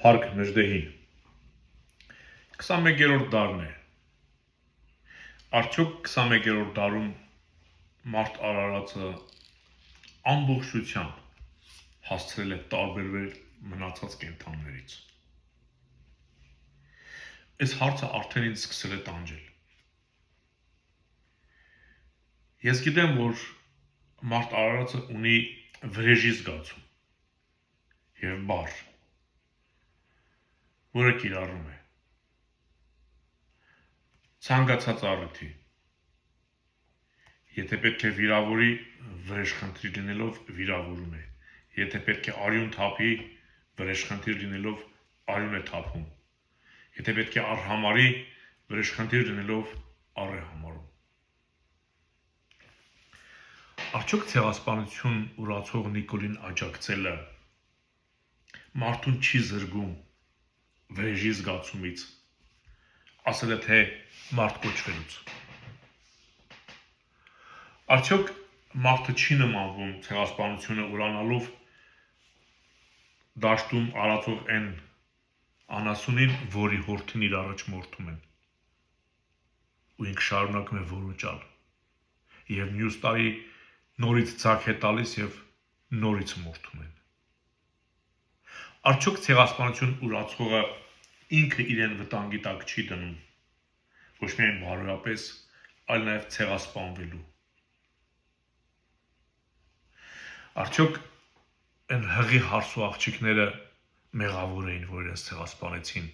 Փառք Նժդեհին 21-րդ դարն է։ Արդյոք 21-րդ դարում մարդ արարածը ամբողջությամբ հասցրել է տարբերվել մնացած կենդանիներից։ Այս հարցը արդեն ինձ սկսել է տանջել։ Ես գիտեմ, որ մարդ արարածը ունի վրեժի զգացում և բառ, որը կիրառում է ցանկացած առիթի։ Եթե պետք է վիրավորի, վրեժխնդիր լինելով վիրավորում է, եթե պետք է արյուն թափի, վրեժխնդիր լինելով արյուն է թափում, եթե պետք է արհամարի, վրեժխնդիր լինելով առ է համարում։ Արդյոք ցեղասպանություն ուրացող Նիկոլին աջակցելը մարդուն չի զրկում վրեժի զգացումից, ասել է թե մարդ կոչվելուց։ Արդյոք մարդը չի նմանվում ցեղասպանությունը ուրանալով դաշտում արածող այն անասունին, որի հորթին իր առաջ մորթում են, ու ինքը շարունակում է ոռոճալ, և մյուս տարի նորից ձագ է տալիս և նորից մորթում են։ Արդյոք ցեղասպանություն ուրացողը ինքը իրեն վտանգի տակ չի դնում, ոչ միայն բարոյապես, այլ նաև ցեղասպանվելու։ Արդյոք այն հղի հարս ու աղջիկները մեղավոր էին, որ իրենց ցեղասպանեցին,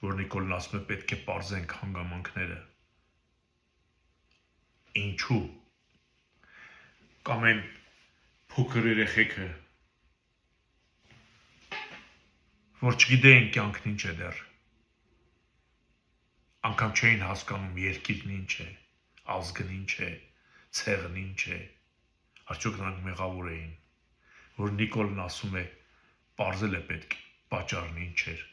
որ Նիկոլն ասում է պետք է պարզենք հանգամանքները։ Ինչու՞։ Կամ այն փոքր երեխեքը, որ չգիտեին կյանքն ինչ է դեռ, անգամ չէին հասկանում երկիրն ինչ է, ազգն ինչ է, ցեղն ինչ է, արդյոք նրանք մեղավոր էին, որ Նիկոլն ասում է պարզել է պետք, պատճառն ինչ էր։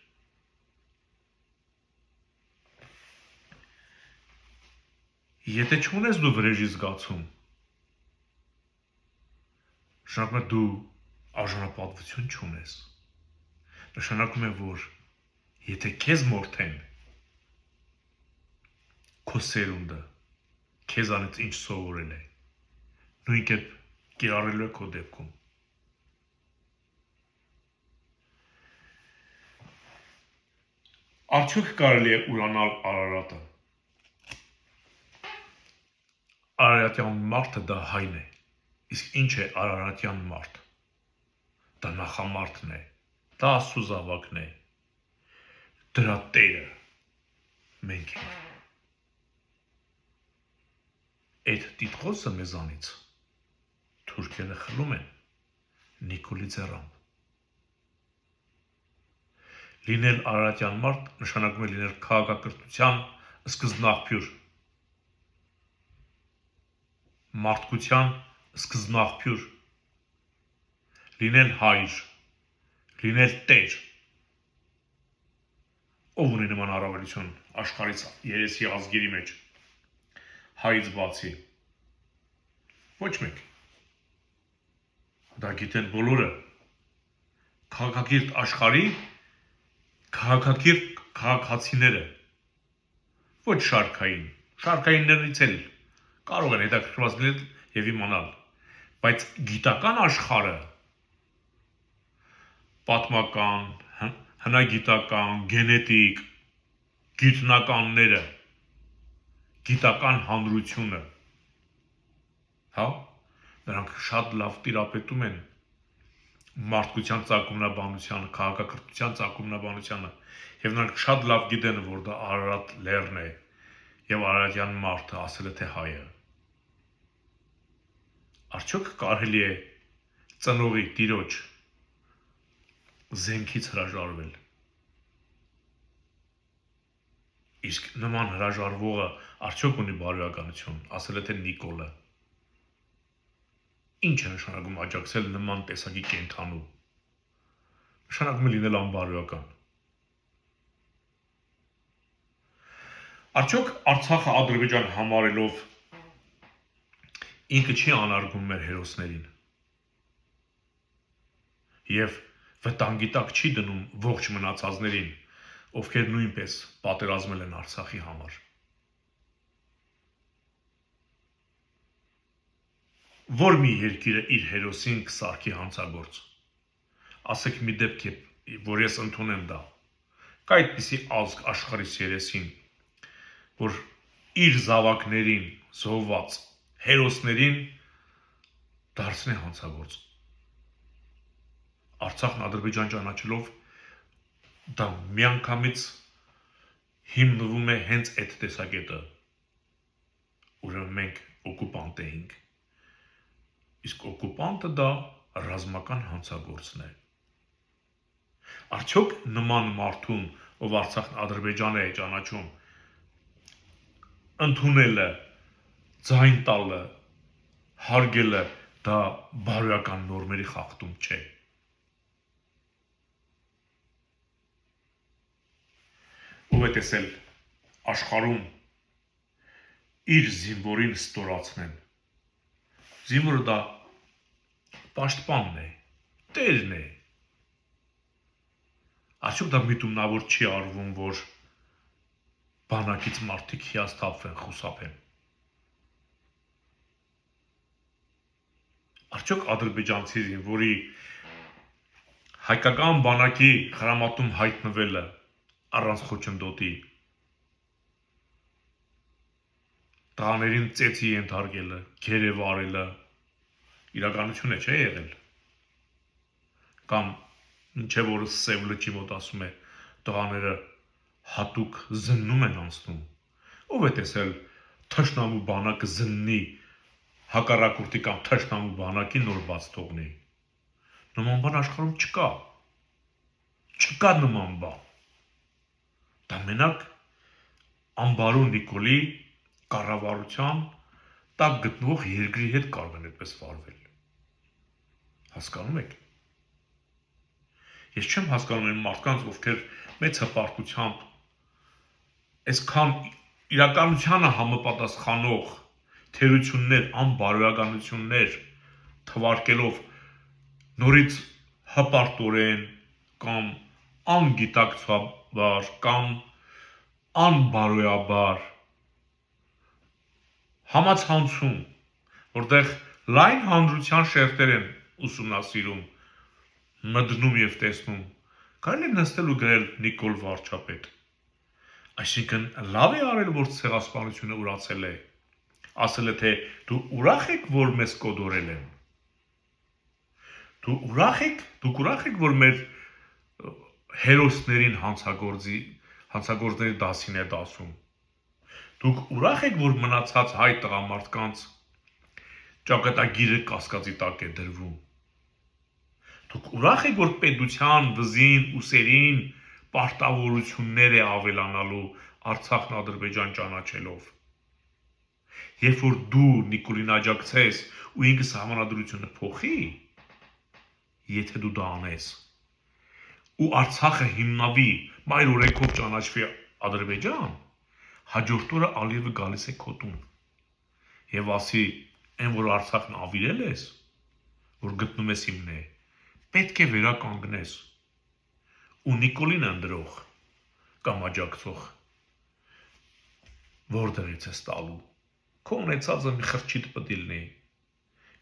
Եթե չունես դու վրեժի զգացում, նշանակում է դու արժանապատվություն չունես, նշանակում է, որ եթե քեզ մորթեն, քո սերունդը քեզանից ինչ սովորել է, նույն կերպ կիրառելու է քո դեպքում։ Արդյոք կարելի է ուրանալ Արարատը։ Արարատյան մարդը դա հայն է, իսկ ինչ է արարատյան մարդ։ Դա նախամարդն է, դա Աստծո զավակն է, դրա Տերը մենք ենք։ Այդ տիտղոսը մեզանից թուրքերը խլում են Նիկոլի ձեռամբ։ Լինել արարատյան մարդ նշանակում է լինել քաղաքակրթության սկզբնաղբյուր, մարդկության սկզբնաղբյուր, լինել հայր, լինել տեր։ Ով ունի նման առավելություն աշխարհից 3 ազգերի մեջ, հայից բացի։ Ոչ մեկ։ Դա գիտեն բոլորը։ Քաղաքակիրթ աշխարհի քաղաքակիրթ քաղաքացիները, ոչ շարքային, շարքայիններից էլ կարող են հետաքրքրված լինել և իմանալ, բայց գիտական աշխարհը, պատմական, հնագիտական, գենետիկ, գիտնականները, գիտական հանրությունը, նրանք շատ լավ տիրապետում են մարդկության ծագումնաբանությանը, քաղաքակրթության ծագումնաբանությանը, և նրանք շատ լավ գիտեն, որ դա Արարատ լեռն է, և արարատյան մարդը ասել է թե հայը։ Արդյոք կարելի է ծնողի տիրոջ զենքից հրաժարվել։ Իսկ նման հրաժարվողը արդյոք ունի բարոյականություն, ասել է թե Նիկոլը։ Ինչ է նշանակում աջակցել նման տեսակի կենդանու։ Նշանակում է լինել անբարոյական։ Արդյոք Արցախը Ադրբեջան համարելով ինքը չի անարգում մեր հերոսներին և վտանգի տակ չի դնում ողջ մնացածներին, ովքեր նույնպես պատերազմել են Արցախի համար։ Որ մի երկիրը իր հերոսին կսարքի հանցագործ։ Ասեք մի դեպք է, որ ես ընդունեմ դա։ Կա այդպիսի ազգ աշխարհիս երեսին, որ իր զավակներին, զոհված հերոսներին դարձնի հանցագործ։ Արցախն Ադրբեջան ճանաչելով դա միանգամից հիմնվում է հենց այդ տեսակետը։ Ուրեմն մենք օկուպանտ էինք, իսկ օկուպանտը դա ռազմական հանցագործն է։ Արդյոք նման մարդուն, ով Արցախն Ադրբեջան է ճանաչում, ընդունելը, ձայն տալը, հարգելը դա բարոյական նորմերի խախտում չէ։ Ով է տեսել աշխարհում իր զինվորին ստորացնեն։ Զինվորը դա պաշտպանն է, տերն է։ Արդյոք դա միտումնավոր չի արվում, որ բանակից մարդիկ հիասթափվեն, խուսափեն։ Արդյոք ադրբեջանցի զինվորի հայկական բանակի խրամատում հայտնվելը առանց խոչընդոտի, տղաներին ծեծի ենթարկելը, գերեվարելը իրականություն է չէ եղել։ Կամ ինչե որ Սև լճի մոտ ասում է, տղաները հատուկ զննում են անցնում։ Ով է տեսել թշնամու բանակը զննի հակառակորդի կամ թշնամու բանակի նոր բաց թողնի։ Նման բան աշխարհում չկա։ Չկա նման բան։ Դա մենակ Ամբարու Նիկոլի կառավարության տակ գտնվող երկրի հետ կարող են այդպես վարվել։ Հասկանում եք։ Ես չեմ հասկանում այն մարդկանց, ովքեր մեծ հպարտությամբ այսքան իրականությանը համապատասխանող թերություններ, անբարոյականություններ թվարկելով նորից հպարտորեն կամ անգիտակցաբար կամ անբարոյաբար համացանցում, որտեղ լայն հանրության շերտեր են ուսումնասիրում, մտնում եւ տեսնում, կարելի է նստել ու գրել Նիկոլ վարչապետ։ Այսինքն լավ է արել, որ ցեղասպանությունը ուրացել է, ասել է թե դու ուրախ եք, որ մեզ կոդորել են։ Դուք ուրախ եք, որ մեր հերոսներին հանցագործների դասին է դասում։ Դուք ուրախ եք, որ մնացած հայ տղամարդկանց ճակատագիրը կասկածի տակ է դրվում։ Դուք ուրախ եք, որ պետության վզին ուսերին պարտավորություններ է ավելանալու Արցախն Ադրբեջան ճանաչելով։ Երբ որ դու Նիկոլին աջակցես ու ինքը սահմանադրությունը փոխի, եթե դու դա անես, ու Արցախը հիմնավի մայր օրենքով ճանաչվի Ադրբեջան, հաջորդ օրը Ալիևը գալիս է քո տուն եւ ասի, այն որ Արցախն ավիրել ես, որ գտնում ես իմն է, պետք է վերականգնես, ու Նիկոլին ընդրող կամ աջակցող որտեղից ես տալու, քո ունեցածը մի խրճիթ պետք լինի,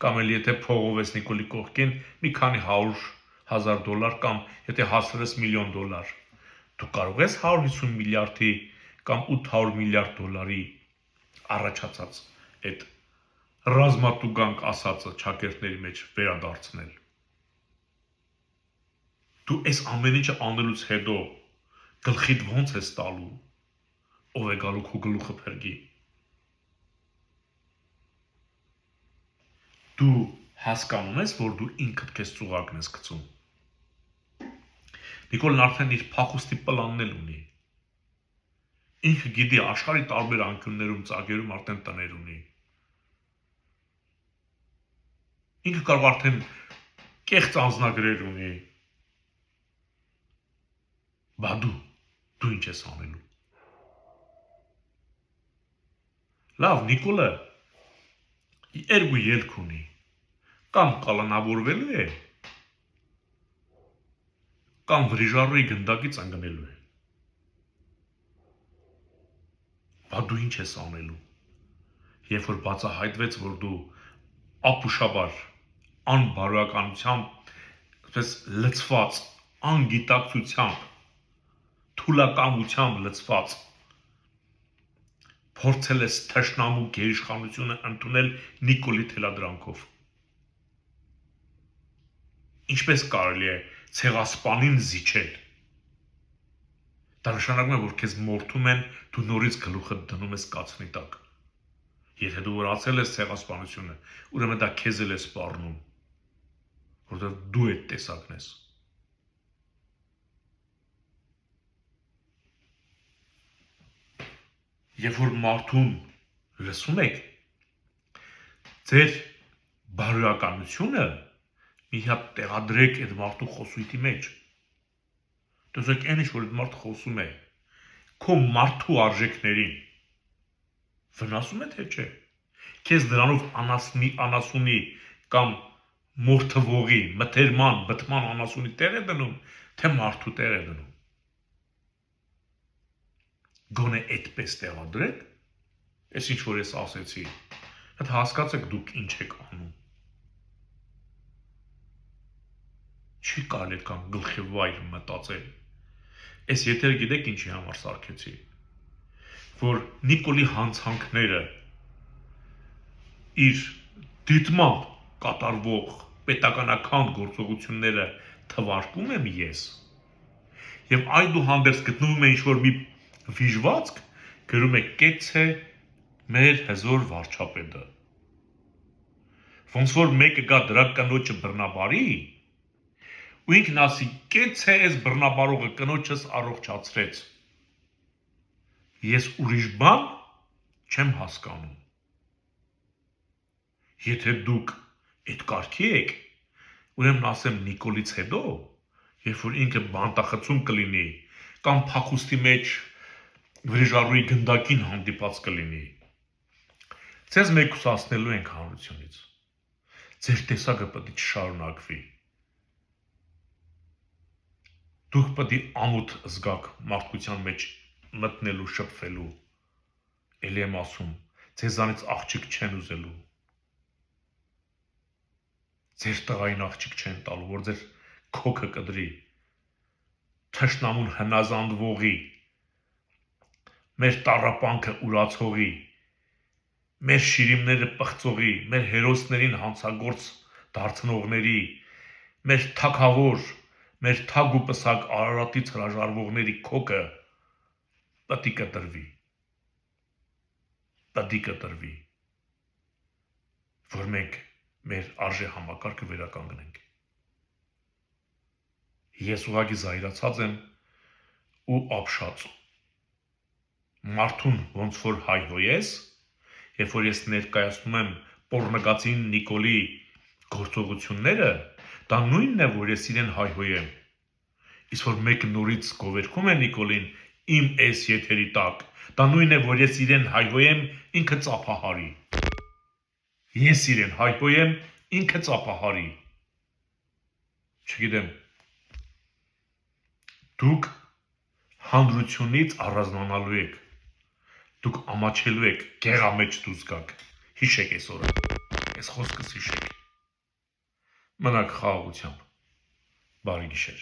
կամ էլ եթե փողով ես Նիկոլի կողքին մի քանի $100,000 կամ եթե հասցրես $1 միլիոն, դու կարող ես 150 միլիարդի կամ 800 միլիարդ $-ի առաջացած այդ ռազմատուգանք ասածը ճակերտների մեջ վերադարձնել։ Դու այս ամեն ինչը անելուց հետո գլխիդ ոնց ես տալու, ով է գալու քո գլուխը փրկի։ Դու հասկանում ես, որ դու ինքդ քեզ ծուղակն ես գցում։ Նիկոլն արդեն իր փախուստի պլանն էլ ունի։ Ինքը գիտի աշխարհի տարբեր անկյուններում, ծագերում արդեն տներ ունի։ Ինքը կարող արդեն կեղծ անձնագրեր ունի։ Բա դու ինչ ես անելու։ Լավ, Նիկոլը երկու ելք ունի, կամ կալանավորվելու է, կամ վրիժառուի գնդակից ընկնելու է։ Բա դու ինչ ես անելու։ Երբ որ բացահայտվեց, որ դու ապուշաբար անբարոյականությամբ, այսպես լցված, անգիտակցությամբ, թուլակամությամբ լցված փորձել ես թշնամու գերիշխանությունը ընդունել Նիկոլի թելադրանքով։ Ինչպես կարելի է ցեղասպանին զիջել։ Դա նշանակում է, որ քեզ մորթում են, դու նորից գլուխը դնում ես կացնի տակ։ Եթե դու վրացել ես ցեղասպանությունը, ուրեմն դա քեզ էլ է սպառնում, որովհետև դու այդ տեսակն ես։ Երբ որ մարդուն լսում եք, ձեր բարոյականությունը մի հատ տեղադրեք այդ մարդու խոսույթի մեջ։ Տեսեք, այն ինչ որ այդ մարդը խոսում է, քո մարդու արժեքներին վնասում է թե չէ։ Քեզ դրանով անասունի կամ մորթվողի, մթերման, բթման անասունի տեղ է դնում, թե մարդու տեղ է դնում։ Գոնե այդպես տեղադրեք, այս ինչ որ ես ասեցի, հետ հասկացեք դուք ինչ եք անում։ Չի կարելի այդքան գլխի վայր մտածել։ Այս եթերը գիտեք ինչի համար սարքեցի, որ Նիկոլի հանցանքները իր դիտմամբ կատարվող պետականական գործողությունները թվարկում եմ ես, եւ այդուհանդերձ գտնվում է ինչ-որ մի վիժվածք, գրում է կեցցե մեր հզոր վարչապետը։ Ոնց որ մեկը գա դրա կնոջը բռնաբարի, ու ինքն ասի կեցցե այս բռնաբարողը կնոջս առողջացրեց։ Ես ուրիշ բան չեմ հասկանում։ Եթե դուք այդ կարգի եք, ուրեմն ասեմ Նիկոլից հետո, երբ որ ինքը բանտախցում կլինի, կամ փախուստի մեջ վրիժառուի գնդակին հանդիպած կլինի, ձեզ մեկուսացնելու ենք հանրությունից, ձեր տեսակը պետք է չշարունակվի, դուք պետք է ամոթ զգաք մարդկության մեջ մտնելու, շփվելու, էլի եմ ասում, ձեզանից աղջիկ չեն ուզելու, ձեր տղային աղջիկ չեն տալու, որ ձեր քոքը կդրի, թշնամուն հնազանդվողի, մեր տառապանքը ուրացողի, մեր շիրիմները պղծողի, մեր հերոսներին հանցագործ դարձնողների, մեր թագավոր, մեր թագ ու պսակ Արարատից հրաժարվողների քոքը պետք է կտրվի, որ մենք մեր արժե համակարգը վերականգնենք։ Ես ուղղակի զայրացած եմ ու ապշած։ Մարդուն ոնց որ հայհոյես, երբ որ ես ներկայացնում եմ պոռնոգացին Նիկոլի գործողությունները, դա նույնն է, որ ես իրեն հայհոյեմ։ Իսկ որ մեկը նորից գովերքում է Նիկոլին իմ այս եթերի տակ, դա նույնն է, որ ես իրեն հայհոյեմ, ինքը ծափահարի։ Ես իրեն հայհոյեմ, ինքը ծափահարի։ Չգիտեմ, դուք հանրությունից առանձնանալու եք, դուք ամաչելու եք, գեղամեջ դուրս գաք, հիշեք այս օրը, այս խոսքս հիշեք, մնաք խաղաղությամբ, բարի գիշեր։